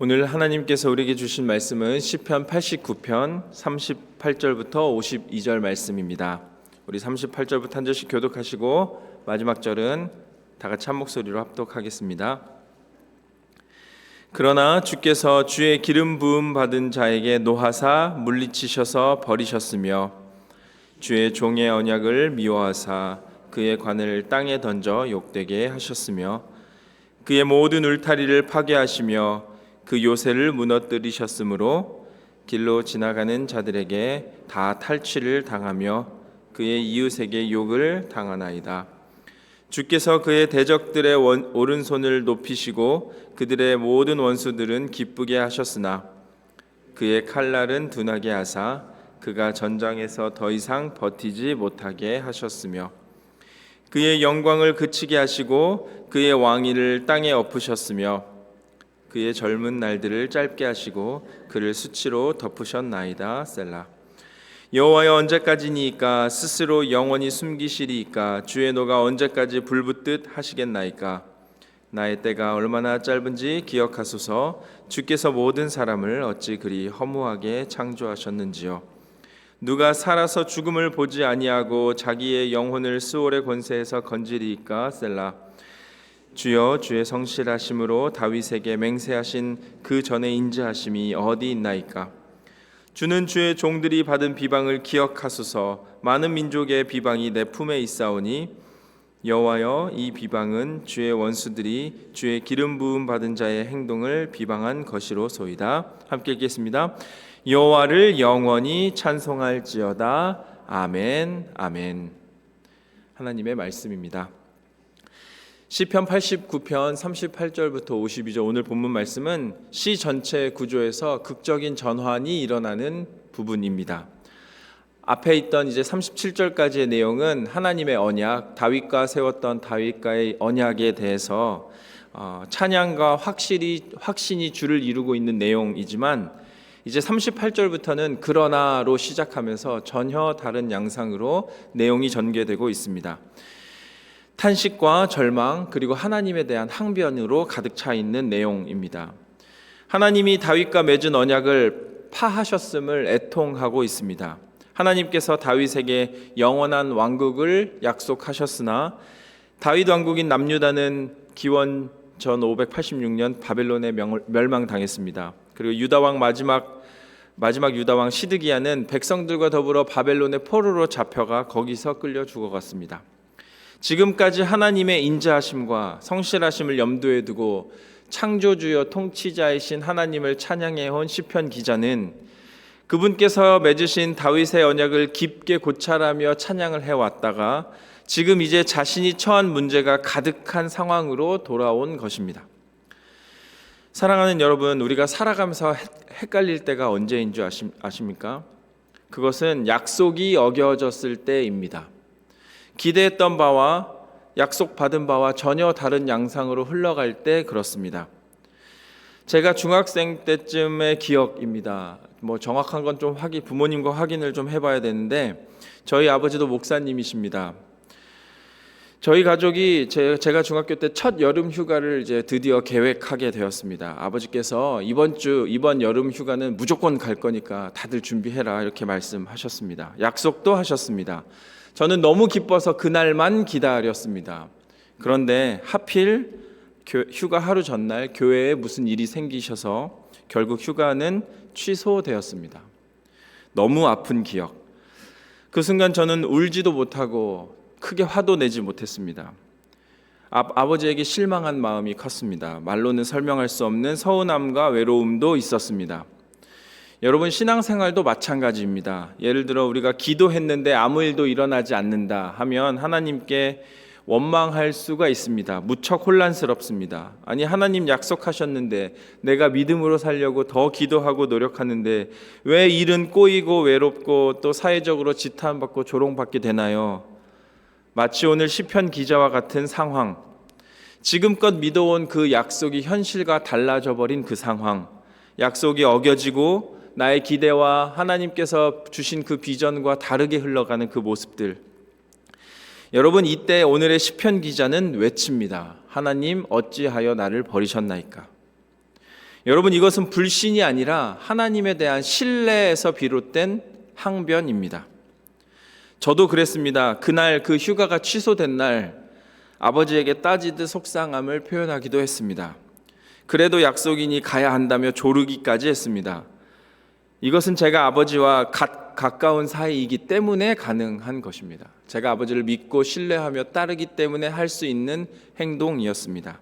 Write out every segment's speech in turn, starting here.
오늘 하나님께서 우리에게 주신 말씀은 시편 89편 38절부터 52절 말씀입니다. 우리 38절부터 한 절씩 교독하시고 마지막 절은 다 같이 한 목소리로 합독하겠습니다. 그러나 주께서 주의 기름 부음 받은 자에게 노하사 물리치셔서 버리셨으며 주의 종의 언약을 미워하사 그의 관을 땅에 던져 욕되게 하셨으며 그의 모든 울타리를 파괴하시며 그 요새를 무너뜨리셨으므로 길로 지나가는 자들에게 다 탈취를 당하며 그의 이웃에게 욕을 당하나이다. 주께서 그의 대적들의 오른손을 높이시고 그들의 모든 원수들은 기쁘게 하셨으나 그의 칼날은 둔하게 하사 그가 전장에서 더 이상 버티지 못하게 하셨으며 그의 영광을 그치게 하시고 그의 왕위를 땅에 엎으셨으며 그의 젊은 날들을 짧게 하시고 그를 수치로 덮으셨나이다. 셀라. 여호와여 언제까지니이까 스스로 영원히 숨기시리이까 주의 노가 언제까지 불붙듯 하시겠나이까. 나의 때가 얼마나 짧은지 기억하소서. 주께서 모든 사람을 어찌 그리 허무하게 창조하셨는지요. 누가 살아서 죽음을 보지 아니하고 자기의 영혼을 스올의 권세에서 건지리이까. 셀라. 주여 주의 성실하심으로 다윗에게 맹세하신 그 전에 인자하심이 어디 있나이까. 주는 주의 종들이 받은 비방을 기억하소서. 많은 민족의 비방이 내 품에 있사오니 여호와여 이 비방은 주의 원수들이 주의 기름 부음 받은 자의 행동을 비방한 것이로소이다. 함께 읽겠습니다. 여호와를 영원히 찬송할지어다. 아멘. 아멘. 하나님의 말씀입니다. 시편 89편 38절부터 52절 오늘 본문 말씀은 시 전체 구조에서 극적인 전환이 일어나는 부분입니다. 앞에 있던 이제 37절까지의 내용은 하나님의 언약, 다윗과 세웠던 다윗과의 언약에 대해서 찬양과 확신이 주를 이루고 있는 내용이지만 이제 38절부터는 그러나로 시작하면서 전혀 다른 양상으로 내용이 전개되고 있습니다. 탄식과 절망 그리고 하나님에 대한 항변으로 가득 차 있는 내용입니다. 하나님이 다윗과 맺은 언약을 파하셨음을 애통하고 있습니다. 하나님께서 다윗에게 영원한 왕국을 약속하셨으나 다윗 왕국인 남유다는 기원 전 586년 바벨론에 멸망당했습니다. 그리고 유다왕 마지막 유다왕 시드기야는 백성들과 더불어 바벨론의 포로로 잡혀가 거기서 끌려 죽어갔습니다. 지금까지 하나님의 인자하심과 성실하심을 염두에 두고 창조주여 통치자이신 하나님을 찬양해온 시편 기자는 그분께서 맺으신 다윗의 언약을 깊게 고찰하며 찬양을 해왔다가 지금 이제 자신이 처한 문제가 가득한 상황으로 돌아온 것입니다. 사랑하는 여러분, 우리가 살아가면서 헷갈릴 때가 언제인 줄 아십니까? 그것은 약속이 어겨졌을 때입니다. 기대했던 바와 약속받은 바와 전혀 다른 양상으로 흘러갈 때 그렇습니다. 제가 중학생 때쯤의 기억입니다. 정확한 건 좀 부모님과 확인을 좀 해봐야 되는데 저희 아버지도 목사님이십니다. 저희 가족이 제가 중학교 때 첫 여름 휴가를 이제 드디어 계획하게 되었습니다. 아버지께서 이번 여름 휴가는 무조건 갈 거니까 다들 준비해라 이렇게 말씀하셨습니다. 약속도 하셨습니다. 저는 너무 기뻐서 그날만 기다렸습니다. 그런데 하필 휴가 하루 전날 교회에 무슨 일이 생기셔서 결국 휴가는 취소되었습니다. 너무 아픈 기억. 그 순간 저는 울지도 못하고 크게 화도 내지 못했습니다. 아버지에게 실망한 마음이 컸습니다. 말로는 설명할 수 없는 서운함과 외로움도 있었습니다. 여러분, 신앙생활도 마찬가지입니다. 예를 들어 우리가 기도했는데 아무 일도 일어나지 않는다 하면 하나님께 원망할 수가 있습니다. 무척 혼란스럽습니다. 아니, 하나님 약속하셨는데 내가 믿음으로 살려고 더 기도하고 노력하는데 왜 일은 꼬이고 외롭고 또 사회적으로 지탄받고 조롱받게 되나요? 마치 오늘 시편 기자와 같은 상황, 지금껏 믿어온 그 약속이 현실과 달라져 버린 그 상황, 약속이 어겨지고 나의 기대와 하나님께서 주신 그 비전과 다르게 흘러가는 그 모습들. 여러분, 이때 오늘의 시편 기자는 외칩니다. 하나님 어찌하여 나를 버리셨나이까. 여러분, 이것은 불신이 아니라 하나님에 대한 신뢰에서 비롯된 항변입니다. 저도 그랬습니다. 그날 그 휴가가 취소된 날 아버지에게 따지듯 속상함을 표현하기도 했습니다. 그래도 약속이니 가야 한다며 조르기까지 했습니다. 이것은 제가 아버지와 가까운 사이이기 때문에 가능한 것입니다. 제가 아버지를 믿고 신뢰하며 따르기 때문에 할 수 있는 행동이었습니다.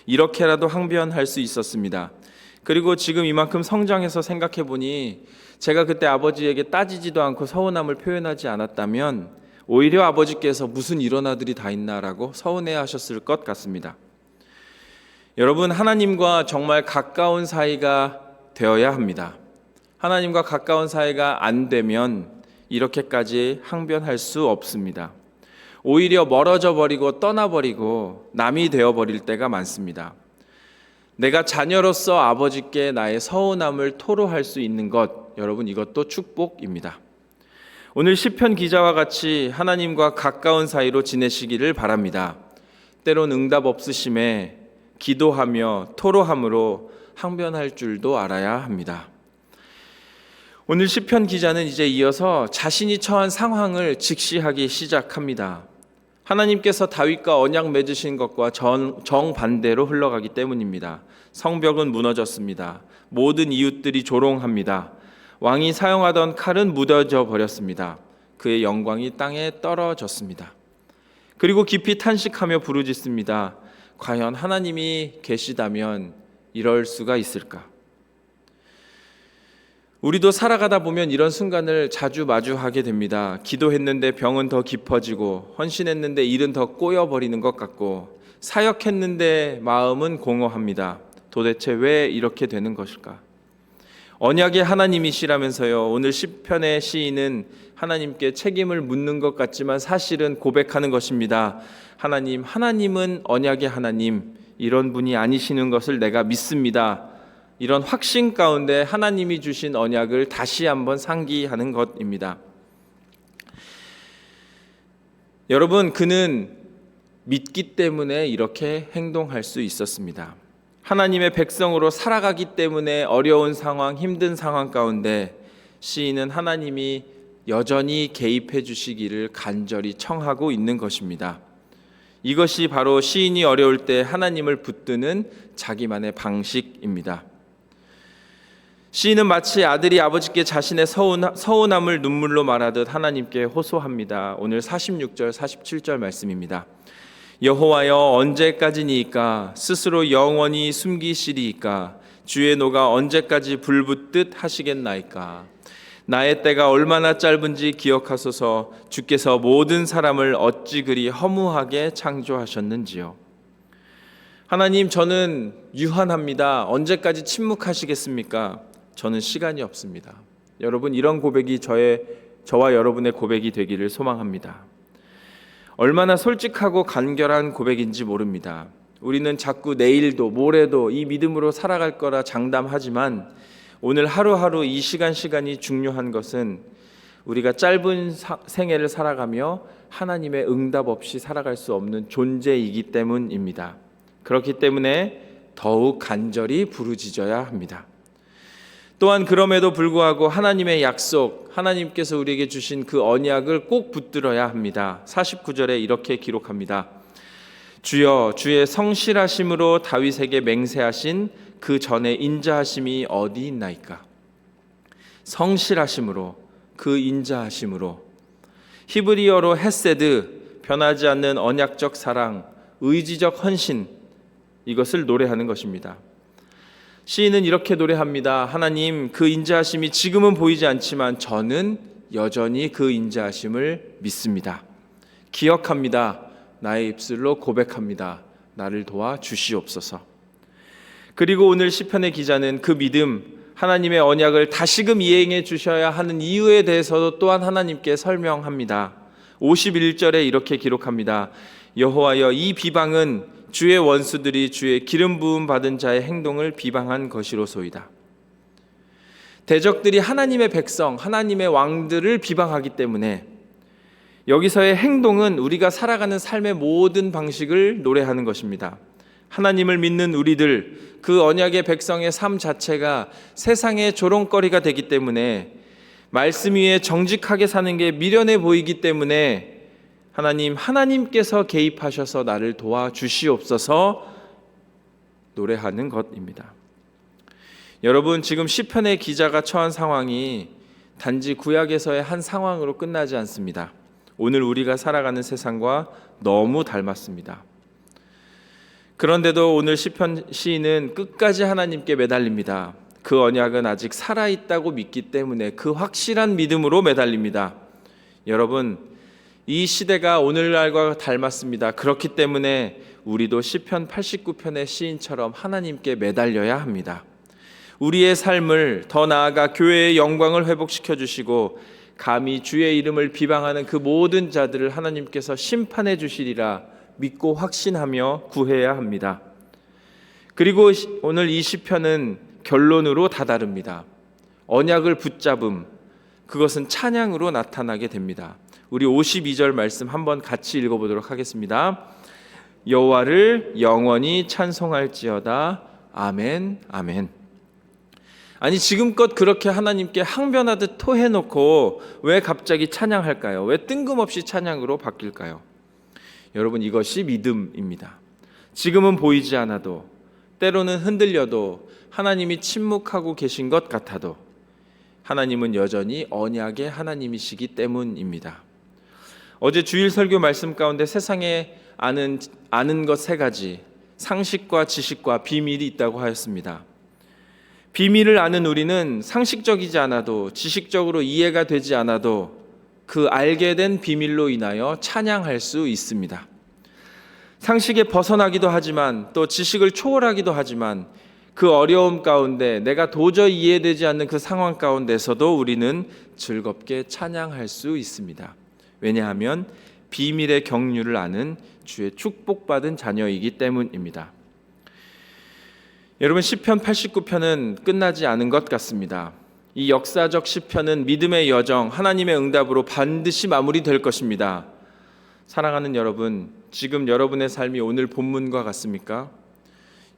이렇게라도 항변할 수 있었습니다. 그리고 지금 이만큼 성장해서 생각해 보니 제가 그때 아버지에게 따지지도 않고 서운함을 표현하지 않았다면 오히려 아버지께서 무슨 이런 아들이 다 있나라고 서운해하셨을 것 같습니다. 여러분, 하나님과 정말 가까운 사이가 되어야 합니다. 하나님과 가까운 사이가 안 되면 이렇게까지 항변할 수 없습니다. 오히려 멀어져 버리고 떠나버리고 남이 되어버릴 때가 많습니다. 내가 자녀로서 아버지께 나의 서운함을 토로할 수 있는 것, 여러분, 이것도 축복입니다. 오늘 시편 기자와 같이 하나님과 가까운 사이로 지내시기를 바랍니다. 때론 응답 없으심에 기도하며 토로함으로 항변할 줄도 알아야 합니다. 오늘 시편 기자는 이제 이어서 자신이 처한 상황을 직시하기 시작합니다. 하나님께서 다윗과 언약 맺으신 것과 정반대로 흘러가기 때문입니다. 성벽은 무너졌습니다. 모든 이웃들이 조롱합니다. 왕이 사용하던 칼은 무뎌져 버렸습니다. 그의 영광이 땅에 떨어졌습니다. 그리고 깊이 탄식하며 부르짖습니다. 과연 하나님이 계시다면 이럴 수가 있을까? 우리도 살아가다 보면 이런 순간을 자주 마주하게 됩니다. 기도했는데 병은 더 깊어지고, 헌신했는데 일은 더 꼬여버리는 것 같고, 사역했는데 마음은 공허합니다. 도대체 왜 이렇게 되는 것일까? 언약의 하나님이시라면서요. 오늘 시편의 시인은 하나님께 책임을 묻는 것 같지만 사실은 고백하는 것입니다. 하나님은 언약의 하나님, 이런 분이 아니시는 것을 내가 믿습니다. 이런 확신 가운데 하나님이 주신 언약을 다시 한번 상기하는 것입니다. 여러분, 그는 믿기 때문에 이렇게 행동할 수 있었습니다. 하나님의 백성으로 살아가기 때문에 어려운 상황, 힘든 상황 가운데 시인은 하나님이 여전히 개입해 주시기를 간절히 청하고 있는 것입니다. 이것이 바로 시인이 어려울 때 하나님을 붙드는 자기만의 방식입니다. 시인은 마치 아들이 아버지께 자신의 서운함을 눈물로 말하듯 하나님께 호소합니다. 오늘 46절, 47절 말씀입니다. 여호와여, 언제까지니까 스스로 영원히 숨기시리이까? 주의 노가 언제까지 불붙듯 하시겠나이까? 나의 때가 얼마나 짧은지 기억하소서. 주께서 모든 사람을 어찌 그리 허무하게 창조하셨는지요. 하나님, 저는 유한합니다. 언제까지 침묵하시겠습니까? 저는 시간이 없습니다. 여러분, 이런 고백이 저와 여러분의 고백이 되기를 소망합니다. 얼마나 솔직하고 간결한 고백인지 모릅니다. 우리는 자꾸 내일도 모레도 이 믿음으로 살아갈 거라 장담하지만 오늘 하루하루 이 시간이 중요한 것은 우리가 짧은 생애를 살아가며 하나님의 응답 없이 살아갈 수 없는 존재이기 때문입니다. 그렇기 때문에 더욱 간절히 부르짖어야 합니다. 또한 그럼에도 불구하고 하나님의 약속, 하나님께서 우리에게 주신 그 언약을 꼭 붙들어야 합니다. 49절에 이렇게 기록합니다. 주여, 주의 성실하심으로 다윗에게 맹세하신 그 전에 인자하심이 어디 있나이까? 성실하심으로, 그 인자하심으로. 히브리어로 헤세드, 변하지 않는 언약적 사랑, 의지적 헌신, 이것을 노래하는 것입니다. 시인은 이렇게 노래합니다. 하나님, 그 인자하심이 지금은 보이지 않지만 저는 여전히 그 인자하심을 믿습니다. 기억합니다. 나의 입술로 고백합니다. 나를 도와 주시옵소서. 그리고 오늘 시편의 기자는 그 믿음, 하나님의 언약을 다시금 이행해 주셔야 하는 이유에 대해서도 또한 하나님께 설명합니다. 51절에 이렇게 기록합니다. 여호와여, 이 비방은 주의 원수들이 주의 기름 부음 받은 자의 행동을 비방한 것이로소이다. 대적들이 하나님의 백성, 하나님의 왕들을 비방하기 때문에 여기서의 행동은 우리가 살아가는 삶의 모든 방식을 노래하는 것입니다. 하나님을 믿는 우리들, 그 언약의 백성의 삶 자체가 세상의 조롱거리가 되기 때문에, 말씀 위에 정직하게 사는 게 미련해 보이기 때문에 하나님께서 개입하셔서 나를 도와주시옵소서 노래하는 것입니다. 여러분, 지금 시편의 기자가 처한 상황이 단지 구약에서의 한 상황으로 끝나지 않습니다. 오늘 우리가 살아가는 세상과 너무 닮았습니다. 그런데도 오늘 시편 시인은 끝까지 하나님께 매달립니다. 그 언약은 아직 살아있다고 믿기 때문에 그 확실한 믿음으로 매달립니다. 여러분, 이 시대가 오늘날과 닮았습니다. 그렇기 때문에 우리도 시편 89편의 시인처럼 하나님께 매달려야 합니다. 우리의 삶을, 더 나아가 교회의 영광을 회복시켜 주시고 감히 주의 이름을 비방하는 그 모든 자들을 하나님께서 심판해 주시리라 믿고 확신하며 구해야 합니다. 그리고 오늘 이 시편은 결론으로 다다릅니다. 언약을 붙잡음, 그것은 찬양으로 나타나게 됩니다. 우리 52절 말씀 한번 같이 읽어보도록 하겠습니다. 여호와를 영원히 찬송할지어다. 아멘, 아멘. 아니, 지금껏 그렇게 하나님께 항변하듯 토해놓고 왜 갑자기 찬양할까요? 왜 뜬금없이 찬양으로 바뀔까요? 여러분, 이것이 믿음입니다. 지금은 보이지 않아도, 때로는 흔들려도, 하나님이 침묵하고 계신 것 같아도 하나님은 여전히 언약의 하나님이시기 때문입니다. 어제 주일 설교 말씀 가운데 세상에 아는 것 세 가지, 상식과 지식과 비밀이 있다고 하였습니다. 비밀을 아는 우리는 상식적이지 않아도, 지식적으로 이해가 되지 않아도 그 알게 된 비밀로 인하여 찬양할 수 있습니다. 상식에 벗어나기도 하지만 또 지식을 초월하기도 하지만 그 어려움 가운데, 내가 도저히 이해되지 않는 그 상황 가운데서도 우리는 즐겁게 찬양할 수 있습니다. 왜냐하면 비밀의 경륜을 아는 주의 축복받은 자녀이기 때문입니다. 여러분, 시편 89편은 끝나지 않은 것 같습니다. 이 역사적 시편은 믿음의 여정, 하나님의 응답으로 반드시 마무리될 것입니다. 사랑하는 여러분, 지금 여러분의 삶이 오늘 본문과 같습니까?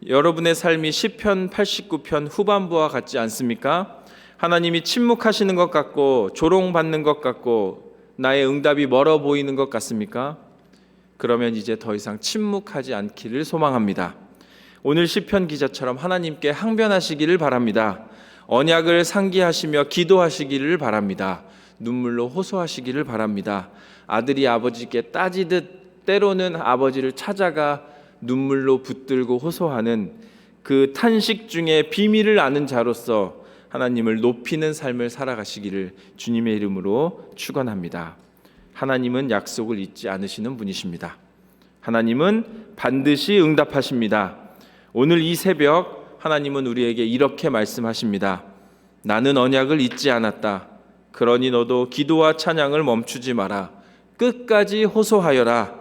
여러분의 삶이 시편 89편 후반부와 같지 않습니까? 하나님이 침묵하시는 것 같고 조롱받는 것 같고 나의 응답이 멀어 보이는 것 같습니까? 그러면 이제 더 이상 침묵하지 않기를 소망합니다. 오늘 시편 기자처럼 하나님께 항변하시기를 바랍니다. 언약을 상기하시며 기도하시기를 바랍니다. 눈물로 호소하시기를 바랍니다. 아들이 아버지께 따지듯 때로는 아버지를 찾아가 눈물로 붙들고 호소하는 그 탄식 중에 비밀을 아는 자로서 하나님을 높이는 삶을 살아가시기를 주님의 이름으로 축원합니다. 하나님은 약속을 잊지 않으시는 분이십니다. 하나님은 반드시 응답하십니다. 오늘 이 새벽 하나님은 우리에게 이렇게 말씀하십니다. 나는 언약을 잊지 않았다. 그러니 너도 기도와 찬양을 멈추지 마라. 끝까지 호소하여라.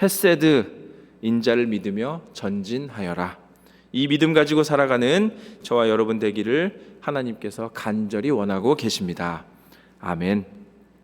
헤세드, 인자를 믿으며 전진하여라. 이 믿음 가지고 살아가는 저와 여러분 되기를 하나님께서 간절히 원하고 계십니다. 아멘.